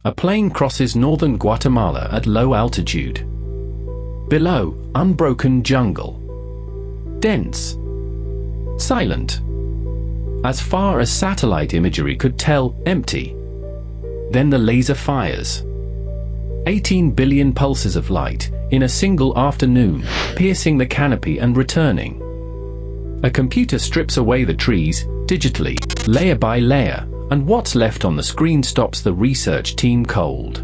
A plane crosses northern Guatemala at low altitude. Below, unbroken jungle. Dense. Silent. As far as satellite imagery could tell, empty. Then the laser fires. 18 billion pulses of light, in a single afternoon, piercing the canopy and returning. A computer strips away the trees, digitally, layer by layer, and what's left on the screen stops the research team cold.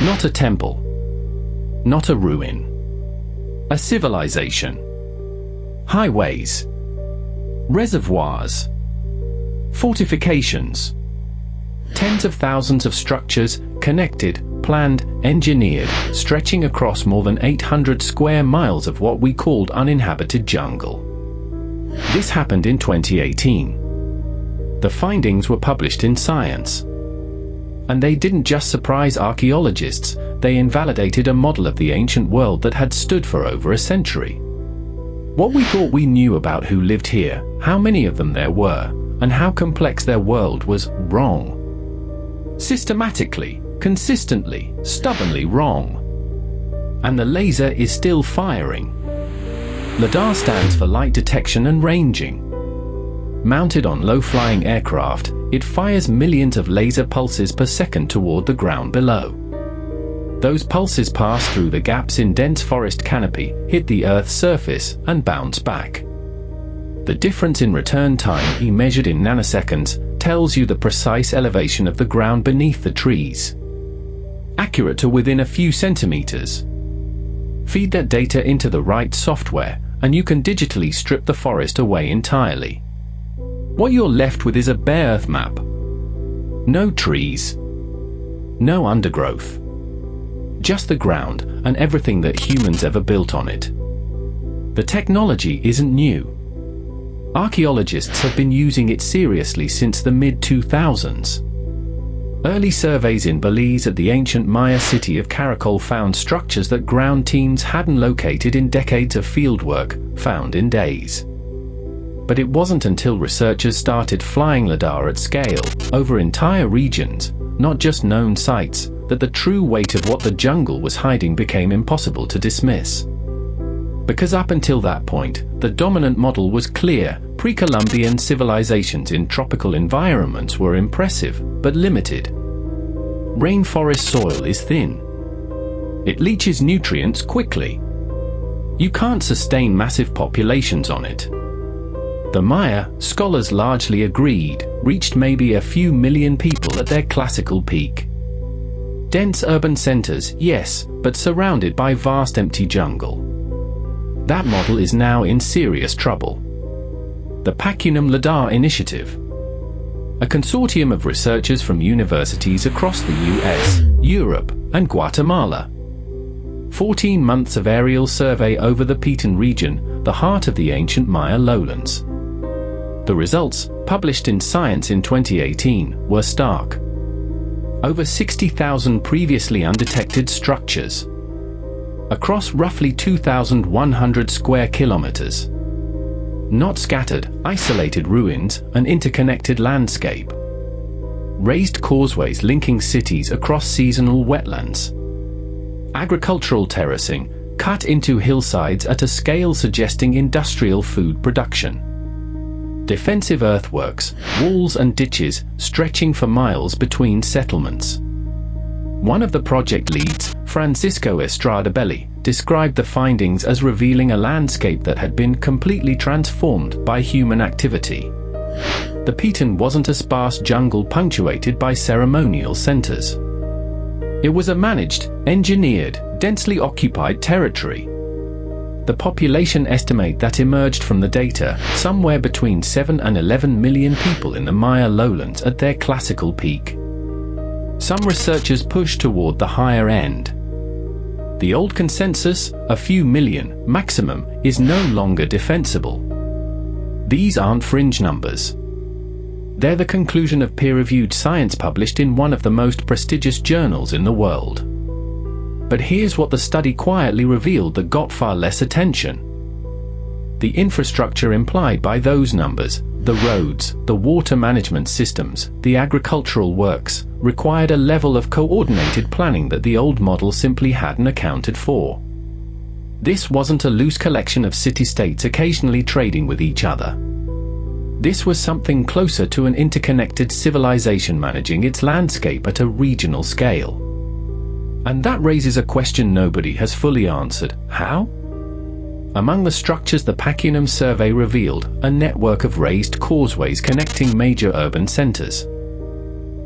Not a temple. Not a ruin. A civilization. Highways. Reservoirs. Fortifications. Tens of thousands of structures, connected, planned, engineered, stretching across more than 800 square miles of what we called uninhabited jungle. This happened in 2018. The findings were published in Science. And they didn't just surprise archaeologists, they invalidated a model of the ancient world that had stood for over a century. What we thought we knew about who lived here, how many of them there were, and how complex their world was wrong. Systematically, consistently, stubbornly wrong. And the laser is still firing. LiDAR stands for light detection and ranging. Mounted on low-flying aircraft, it fires millions of laser pulses per second toward the ground below. Those pulses pass through the gaps in dense forest canopy, hit the Earth's surface, and bounce back. The difference in return time, measured in nanoseconds, tells you the precise elevation of the ground beneath the trees. Accurate to within a few centimeters. Feed that data into the right software, and you can digitally strip the forest away entirely. What you're left with is a bare Earth map. No trees. No undergrowth. Just the ground, and everything that humans ever built on it. The technology isn't new. Archaeologists have been using it seriously since the mid-2000s. Early surveys in Belize at the ancient Maya city of Caracol found structures that ground teams hadn't located in decades of fieldwork, found in days. But it wasn't until researchers started flying LiDAR at scale, over entire regions, not just known sites, that the true weight of what the jungle was hiding became impossible to dismiss. Because up until that point, the dominant model was clear: pre-Columbian civilizations in tropical environments were impressive, but limited. Rainforest soil is thin. It leaches nutrients quickly. You can't sustain massive populations on it. The Maya, scholars largely agreed, reached maybe a few million people at their classical peak. Dense urban centers, yes, but surrounded by vast empty jungle. That model is now in serious trouble. The Pacunum LiDAR Initiative, a consortium of researchers from universities across the US, Europe, and Guatemala. 14 months of aerial survey over the Petén region, the heart of the ancient Maya lowlands. The results, published in Science in 2018, were stark. Over 60,000 previously undetected structures. Across roughly 2,100 square kilometers. Not scattered, isolated ruins, an interconnected landscape. Raised causeways linking cities across seasonal wetlands. Agricultural terracing, cut into hillsides at a scale suggesting industrial food production. Defensive earthworks, walls and ditches stretching for miles between settlements. One of the project leads, Francisco Estradabelli, described the findings as revealing a landscape that had been completely transformed by human activity. The Petén wasn't a sparse jungle punctuated by ceremonial centers. It was a managed, engineered, densely occupied territory. The population estimate that emerged from the data, somewhere between 7 and 11 million people in the Maya lowlands at their classical peak. Some researchers push toward the higher end. The old consensus, a few million, maximum, is no longer defensible. These aren't fringe numbers. They're the conclusion of peer-reviewed science published in one of the most prestigious journals in the world. But here's what the study quietly revealed that got far less attention. The infrastructure implied by those numbers, The roads, the water management systems, the agricultural works, required a level of coordinated planning that the old model simply hadn't accounted for. This wasn't a loose collection of city-states occasionally trading with each other. This was something closer to an interconnected civilization managing its landscape at a regional scale. And that raises a question nobody has fully answered: how? Among the structures the Pakunum survey revealed, a network of raised causeways connecting major urban centers.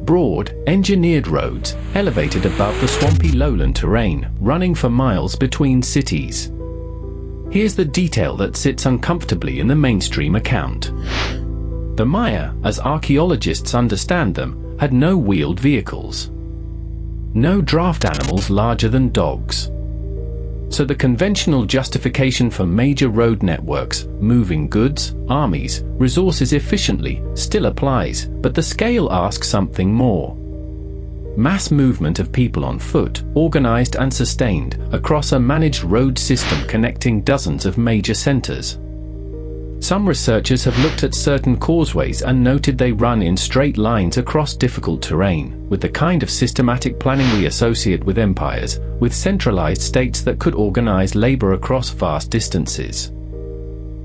Broad, engineered roads, elevated above the swampy lowland terrain, running for miles between cities. Here's the detail that sits uncomfortably in the mainstream account. The Maya, as archaeologists understand them, had no wheeled vehicles. No draft animals larger than dogs. So the conventional justification for major road networks, moving goods, armies, resources efficiently, still applies, but the scale asks something more. Mass movement of people on foot, organized and sustained, across a managed road system connecting dozens of major centers. Some researchers have looked at certain causeways and noted they run in straight lines across difficult terrain, with the kind of systematic planning we associate with empires, with centralized states that could organize labor across vast distances.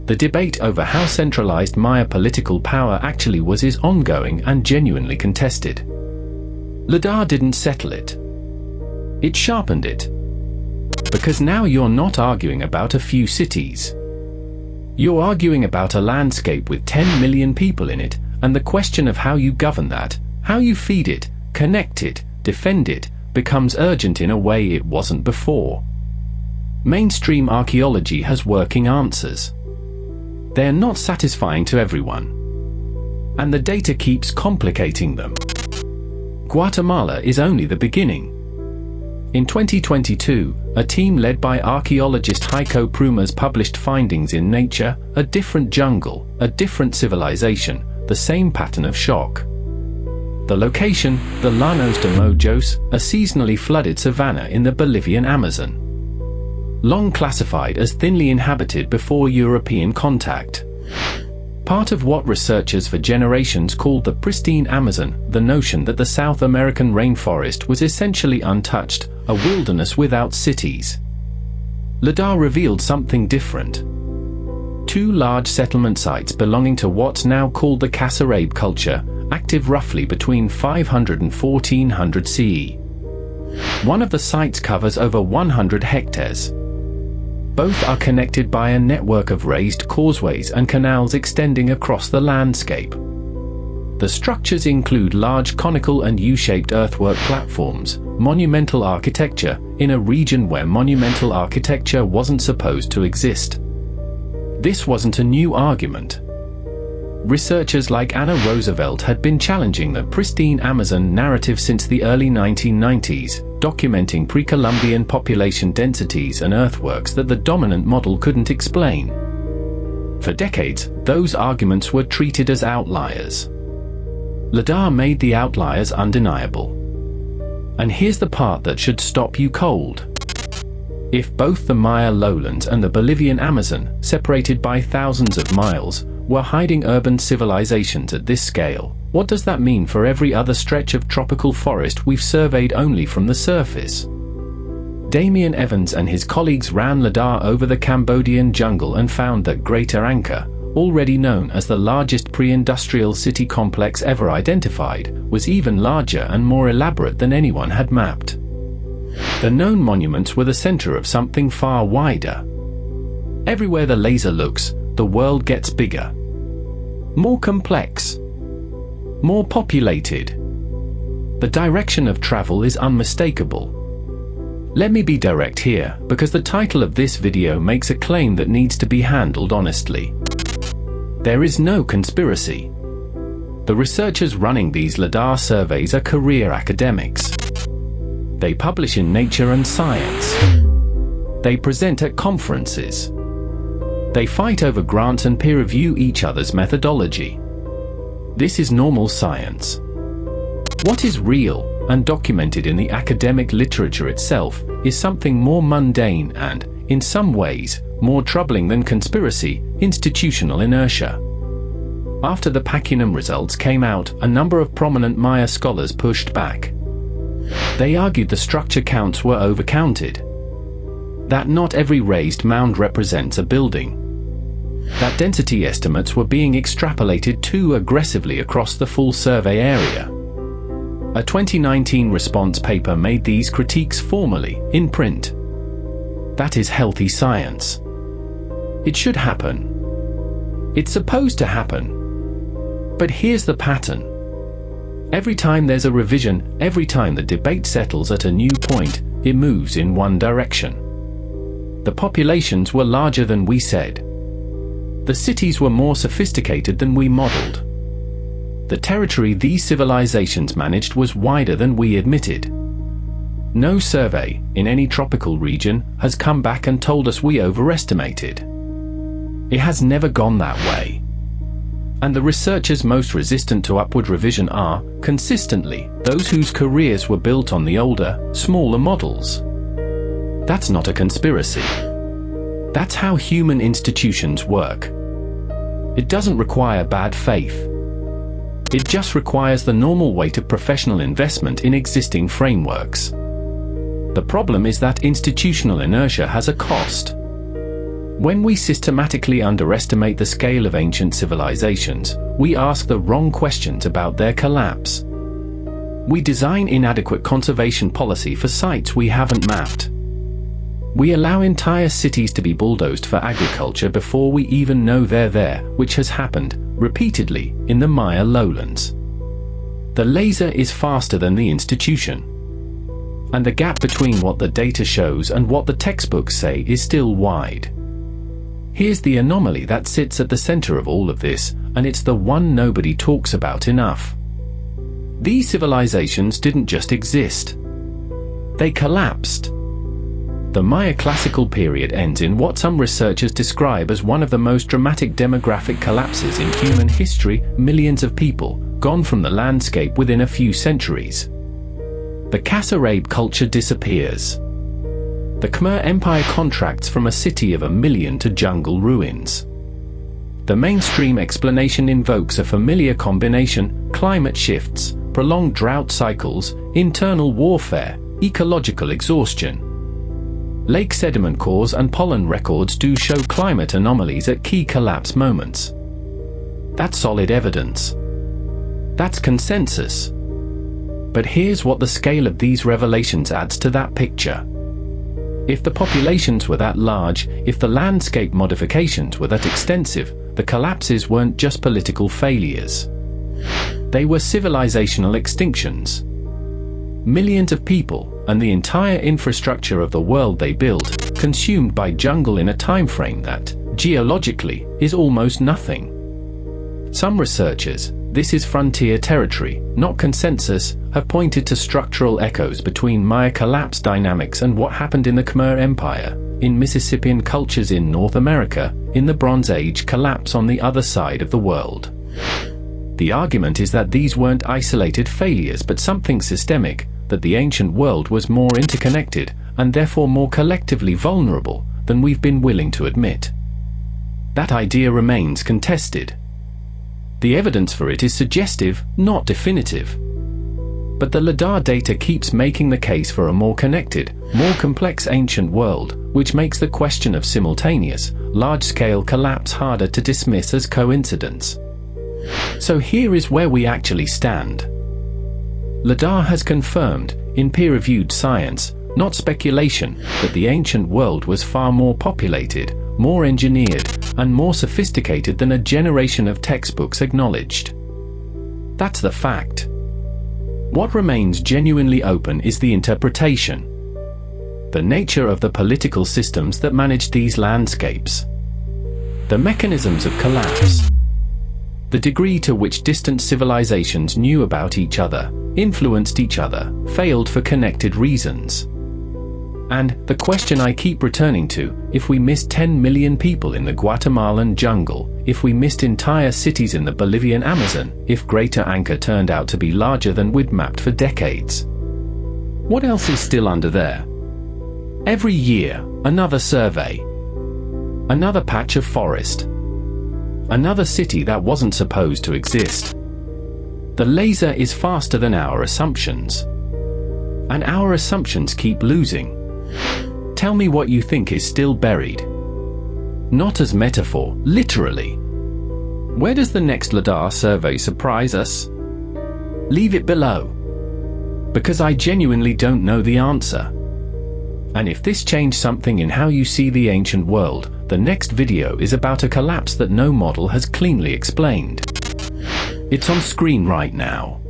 The debate over how centralized Maya political power actually was is ongoing and genuinely contested. LiDAR didn't settle it. It sharpened it. Because now you're not arguing about a few cities. You're arguing about a landscape with 10 million people in it, and the question of how you govern that, how you feed it, connect it, defend it, becomes urgent in a way it wasn't before. Mainstream archaeology has working answers. They're not satisfying to everyone. And the data keeps complicating them. Guatemala is only the beginning. In 2022, a team led by archaeologist Heiko Prumas published findings in Nature: a different jungle, a different civilization, the same pattern of shock. The location, the Llanos de Mojos, a seasonally flooded savanna in the Bolivian Amazon. Long classified as thinly inhabited before European contact. Part of what researchers for generations called the pristine Amazon, the notion that the South American rainforest was essentially untouched, a wilderness without cities. LiDAR revealed something different. Two large settlement sites belonging to what's now called the Kasarabe culture, active roughly between 500 and 1400 CE. One of the sites covers over 100 hectares. Both are connected by a network of raised causeways and canals extending across the landscape. The structures include large conical and U-shaped earthwork platforms, monumental architecture, in a region where monumental architecture wasn't supposed to exist. This wasn't a new argument. Researchers like Anna Roosevelt had been challenging the pristine Amazon narrative since the early 1990s, documenting pre-Columbian population densities and earthworks that the dominant model couldn't explain. For decades, those arguments were treated as outliers. LiDAR made the outliers undeniable. And here's the part that should stop you cold. If both the Maya lowlands and the Bolivian Amazon, separated by thousands of miles, were hiding urban civilizations at this scale, what does that mean for every other stretch of tropical forest we've surveyed only from the surface? Damian Evans and his colleagues ran LiDAR over the Cambodian jungle and found that Greater Angkor, already known as the largest pre-industrial city complex ever identified, was even larger and more elaborate than anyone had mapped. The known monuments were the center of something far wider. Everywhere the laser looks, the world gets bigger. More complex. More populated. The direction of travel is unmistakable. Let me be direct here, because the title of this video makes a claim that needs to be handled honestly. There is no conspiracy. The researchers running these LiDAR surveys are career academics. They publish in Nature and Science. They present at conferences. They fight over grants and peer review each other's methodology. This is normal science. What is real, and documented in the academic literature itself, is something more mundane and, in some ways, more troubling than conspiracy: institutional inertia. After the Pakinam results came out, a number of prominent Maya scholars pushed back. They argued the structure counts were overcounted, that not every raised mound represents a building, that density estimates were being extrapolated too aggressively across the full survey area. A 2019 response paper made these critiques formally, in print. That is healthy science. It should happen. It's supposed to happen. But here's the pattern. Every time there's a revision, every time the debate settles at a new point, it moves in one direction. The populations were larger than we said. The cities were more sophisticated than we modeled. The territory these civilizations managed was wider than we admitted. No survey, in any tropical region, has come back and told us we overestimated. It has never gone that way. And the researchers most resistant to upward revision are, consistently, those whose careers were built on the older, smaller models. That's not a conspiracy. That's how human institutions work. It doesn't require bad faith. It just requires the normal weight of professional investment in existing frameworks. The problem is that institutional inertia has a cost. When we systematically underestimate the scale of ancient civilizations, we ask the wrong questions about their collapse. We design inadequate conservation policy for sites we haven't mapped. We allow entire cities to be bulldozed for agriculture before we even know they're there, which has happened, repeatedly, in the Maya lowlands. The laser is faster than the institution. And the gap between what the data shows and what the textbooks say is still wide. Here's the anomaly that sits at the center of all of this, and it's the one nobody talks about enough. These civilizations didn't just exist. They collapsed. The Maya classical period ends in what some researchers describe as one of the most dramatic demographic collapses in human history, millions of people, gone from the landscape within a few centuries. The Kasarabe culture disappears. The Khmer Empire contracts from a city of 1 million to jungle ruins. The mainstream explanation invokes a familiar combination: climate shifts, prolonged drought cycles, internal warfare, ecological exhaustion. Lake sediment cores and pollen records do show climate anomalies at key collapse moments. That's solid evidence. That's consensus. But here's what the scale of these revelations adds to that picture. If the populations were that large, if the landscape modifications were that extensive, the collapses weren't just political failures. They were civilizational extinctions. Millions of people, and the entire infrastructure of the world they built, consumed by jungle in a time frame that, geologically, is almost nothing. Some researchers, this is frontier territory, not consensus, have pointed to structural echoes between Maya collapse dynamics and what happened in the Khmer Empire, in Mississippian cultures in North America, in the Bronze Age collapse on the other side of the world. The argument is that these weren't isolated failures but something systemic, that the ancient world was more interconnected, and therefore more collectively vulnerable, than we've been willing to admit. That idea remains contested. The evidence for it is suggestive, not definitive. But the LiDAR data keeps making the case for a more connected, more complex ancient world, which makes the question of simultaneous, large-scale collapse harder to dismiss as coincidence. So here is where we actually stand. LiDAR has confirmed, in peer-reviewed science, not speculation, that the ancient world was far more populated, more engineered, and more sophisticated than a generation of textbooks acknowledged. That's the fact. What remains genuinely open is the interpretation. The nature of the political systems that manage these landscapes. The mechanisms of collapse. The degree to which distant civilizations knew about each other, influenced each other, failed for connected reasons. And, the question I keep returning to, if we missed 10 million people in the Guatemalan jungle, if we missed entire cities in the Bolivian Amazon, if Greater Angkor turned out to be larger than we'd mapped for decades. What else is still under there? Every year, another survey. Another patch of forest. Another city that wasn't supposed to exist. The laser is faster than our assumptions. And our assumptions keep losing. Tell me what you think is still buried. Not as metaphor, literally. Where does the next LiDAR survey surprise us? Leave it below. Because I genuinely don't know the answer. And if this changed something in how you see the ancient world, the next video is about a collapse that no model has cleanly explained. It's on screen right now.